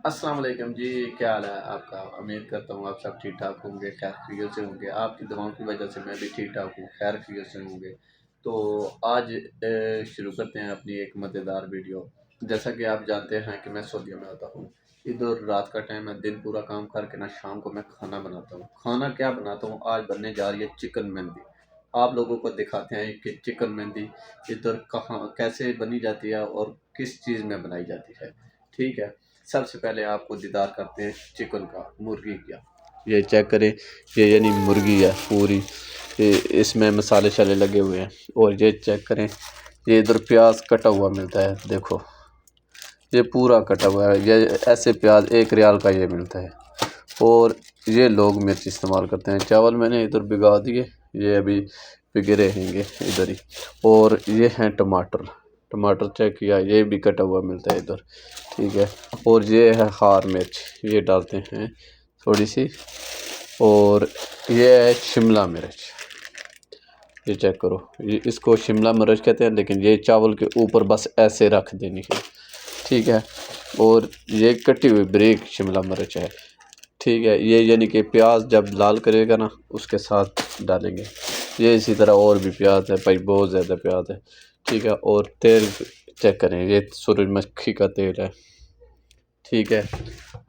अस्सलाम वालेकुम जी। क्या हाल है आपका? उम्मीद करता हूँ आप सब ठीक ठाक होंगे, खैर खैरियत से होंगे। आपकी दुआओं की वजह से मैं भी ठीक ठाक हूँ, खैर खैरियत से होंगे। तो आज शुरू करते हैं अपनी एक मज़ेदार वीडियो। जैसा कि आप जानते हैं कि मैं सऊदीया में होता हूँ। इधर रात का टाइम है, दिन पूरा काम करके ना शाम को मैं खाना बनाता हूँ। खाना क्या बनाता हूँ, आज बनने जा रही है चिकन मेहंदी। आप लोगों को दिखाते हैं कि चिकन मेहंदी इधर कहाँ कैसे बनी जाती है और किस चीज़ में बनाई जाती है। ठीक है। सबसे पहले आपको दीदार करते हैं चिकन का, मुर्गी का। ये चेक करें, ये यानी मुर्गी है पूरी। ये इसमें मसाले शले लगे हुए हैं। और ये चेक करें, ये इधर प्याज कटा हुआ मिलता है, देखो ये पूरा कटा हुआ है। ये ऐसे प्याज 1 रियाल का ये मिलता है। और ये लोग मिर्च इस्तेमाल करते हैं। चावल मैंने इधर भिगा दिए, ये अभी भिगे रहेंगे इधर ही। और ये हैं टमाटर, टमाटर चेक किया, ये भी कटा हुआ मिलता है इधर। ठीक है। और ये है हार मिर्च, ये डालते हैं थोड़ी सी। और ये है शिमला मिर्च, ये चेक करो, ये इसको शिमला मिर्च कहते हैं, लेकिन ये चावल के ऊपर बस ऐसे रख देनी है। ठीक है। और ये कटी हुई बारीक शिमला मिर्च है। ठीक है। ये यानी कि प्याज जब लाल करेगा ना उसके साथ डालेंगे। ये इसी तरह और भी प्याज है भाई, बहुत ज़्यादा प्याज है। ठीक है। और तेल चेक करें, ये सूरजमुखी का तेल है। ठीक है।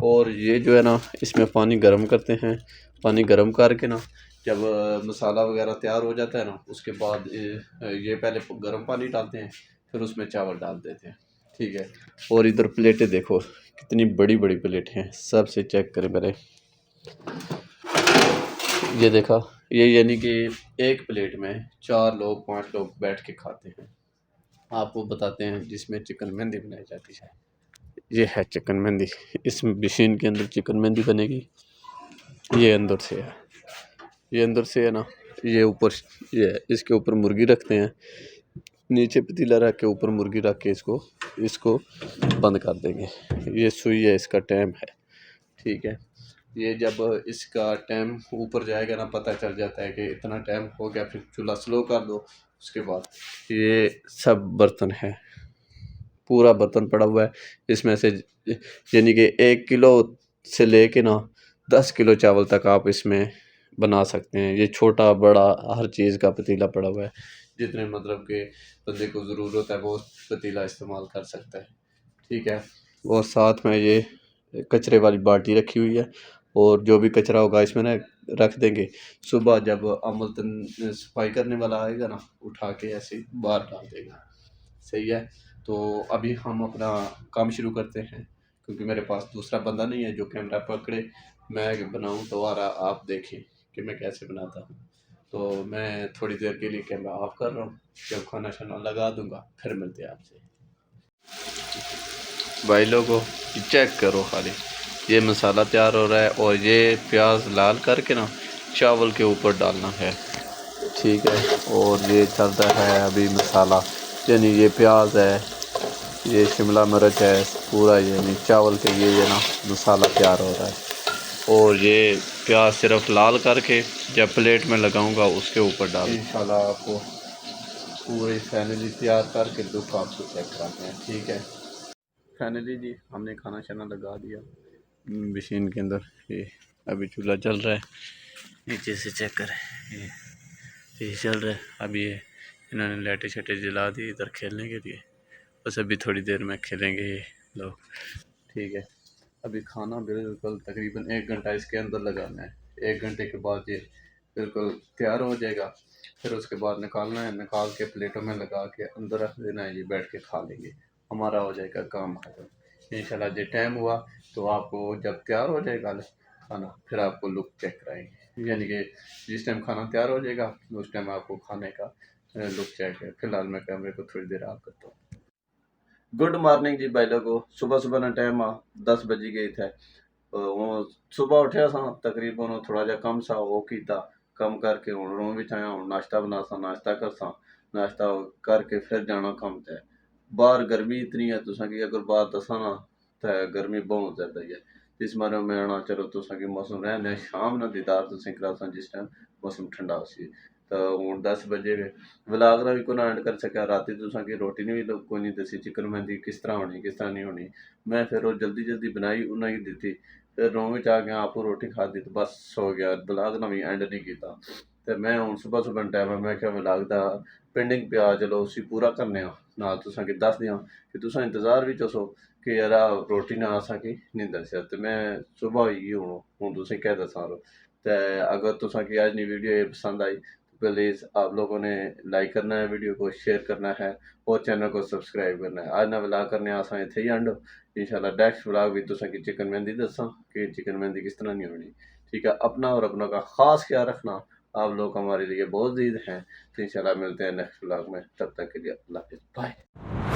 और ये जो है ना, इसमें पानी गर्म करते हैं। पानी गर्म करके ना, जब मसाला वगैरह तैयार हो जाता है ना, उसके बाद ये पहले गर्म पानी डालते हैं, फिर उसमें चावल डाल देते हैं। ठीक है। और इधर प्लेटें देखो, कितनी बड़ी बड़ी प्लेटें हैं। सबसे चेक करें पहले, ये देखा, ये यानी कि एक प्लेट में 4 लोग 5 लोग बैठ के खाते हैं। आपको बताते हैं जिसमें चिकन मेहंदी बनाई जाती है। ये है चिकन मेहंदी, इस मशीन के अंदर चिकन मेहंदी बनेगी। ये अंदर से है, ये अंदर से है ना, ये ऊपर, ये है, इसके ऊपर मुर्गी रखते हैं। नीचे पतीला रख के ऊपर मुर्गी रख के इसको इसको बंद कर देंगे। ये सुई है, इसका टाइम है। ठीक है। ये जब इसका टाइम ऊपर जाएगा ना, पता चल जाता है कि इतना टाइम हो गया, फिर चूल्हा स्लो कर दो। उसके बाद ये सब बर्तन है, पूरा बर्तन पड़ा हुआ है। इसमें से यानी कि 1 किलो से लेके ना 10 किलो चावल तक आप इसमें बना सकते हैं। ये छोटा बड़ा हर चीज़ का पतीला पड़ा हुआ है। जितने मतलब के बंदे को ज़रूरत है वो पतीला इस्तेमाल कर सकता है। ठीक है। और साथ में ये कचरे वाली बाल्टी रखी हुई है। और जो भी कचरा होगा इसमें ना रख देंगे। सुबह जब अमलतन सफाई करने वाला आएगा ना, उठा के ऐसे बाहर डाल देगा। सही है। तो अभी हम अपना काम शुरू करते हैं, क्योंकि मेरे पास दूसरा बंदा नहीं है जो कैमरा पकड़े मैं बनाऊं तो आप देखें कि मैं कैसे बनाता हूँ। तो मैं थोड़ी देर के लिए कैमरा ऑफ कर रहा हूँ, जब खाना शाना लगा दूंगा फिर मिलते हैं आपसे। भाई लोगों, चेक करो खाली, ये मसाला तैयार हो रहा है और ये प्याज लाल करके ना चावल के ऊपर डालना है। ठीक है। और ये चलता है अभी मसाला, यानी ये प्याज है, ये शिमला मिर्च है, पूरा यानी चावल के ये ना मसाला तैयार हो रहा है। और ये प्याज सिर्फ लाल करके जब प्लेट में लगाऊंगा उसके ऊपर डाल इंशाल्लाह आपको पूरी फैमिली तैयार करके लुक आपको चेक कराते हैं। ठीक है। फाइनली जी हमने खाना शाना लगा दिया मशीन के अंदर। ये अभी चूल्हा चल रहा है, नीचे से चेक करें, ये चल रहा है। अभी ये इन्होंने लाइटें शाइटें जला दी इधर खेलने के लिए, बस अभी थोड़ी देर में खेलेंगे ये लोग। ठीक है। अभी खाना बिल्कुल तकरीबन 1 घंटा इसके अंदर लगाना है। 1 घंटे के बाद ये बिल्कुल तैयार हो जाएगा। फिर उसके बाद निकालना है, निकाल के प्लेटों में लगा के अंदर रख देना है। ये बैठ के खा लेंगे, हमारा हो जाएगा काम खत्म इंशाल्लाह। जो टाइम हुआ तो आपको जब तैयार हो जाएगा खाना, फिर आपको लुक चेक कराएंगे। यानी कि जिस टाइम खाना तैयार हो जाएगा उस टाइम आपको खाने का लुक चेक है। फिलहाल मैं कैमरे को थोड़ी देर ऑफ करता हूँ। गुड मॉर्निंग जी भाई लोगों, सुबह सुबह ना टाइम 10 बजी गए थे। वो सुबह उठा सा तकरीबन थोड़ा जा कम सा वो किया, कम करके हूँ रूम में आया हूँ, नाश्ता बना सा, नाश्ता कर सा, नाश्ता करके फिर जाना कम ते। बाहर गर्मी इतनी है तुसा की अगर बाहर दसा ना, तो गर्मी बहुत ज़्यादा ही है। इस बारे में आना चलो तुसा की मौसम रहने शाम ना दीदार तुसें करा सा जिस टाइम मौसम ठंडा हो सी। तो हूँ 10 बजे व्लॉग ना भी को एंड कर सका राती तुसा की रोटी ने भी लोग कोई नहीं दसी चिकन मेहंदी किस तरह होनी किस तरह नहीं होनी मैं फिर वो जल्दी जल्दी बनाई उन्हें ही दी फिर रूम में आ गया आपको रोटी खा दी तो बस सो गया व्लॉग ना भी एंड नहीं किया तो मैं हूँ सुबह सुबह टाइम है मैं क्या व्लॉग दा पेंडिंग पे आ चलो उसी पूरा करने ना तुसा की दस दियां कि तुसा इंतजार भी चसो कि यार रोटी ना असा की नहीं दसिया तो मैं सुबह ही हूँ तुसें क्या दसा रो तो अगर तुसा की आज नी वीडियो ये पसंद आई प्लीज़ आप लोगों ने लाइक करना है वीडियो को शेयर करना है और चैनल को सब्सक्राइब करना है आज ना व्लॉग करने आसा इत्थे ही एंड इंशाल्लाह नेक्स्ट व्लॉग भी तुसा की चिकन मेहंदी दसा कि चिकन मेहंदी किस तरह नहीं होनी ठीक है अपना और अपनों का खास ख्याल रखना आप लोग हमारे लिए बहुत अजीज हैं तो इंशाल्लाह मिलते हैं नेक्स्ट व्लॉग में तब तक के लिए अल्लाह हाफिज़ बाय।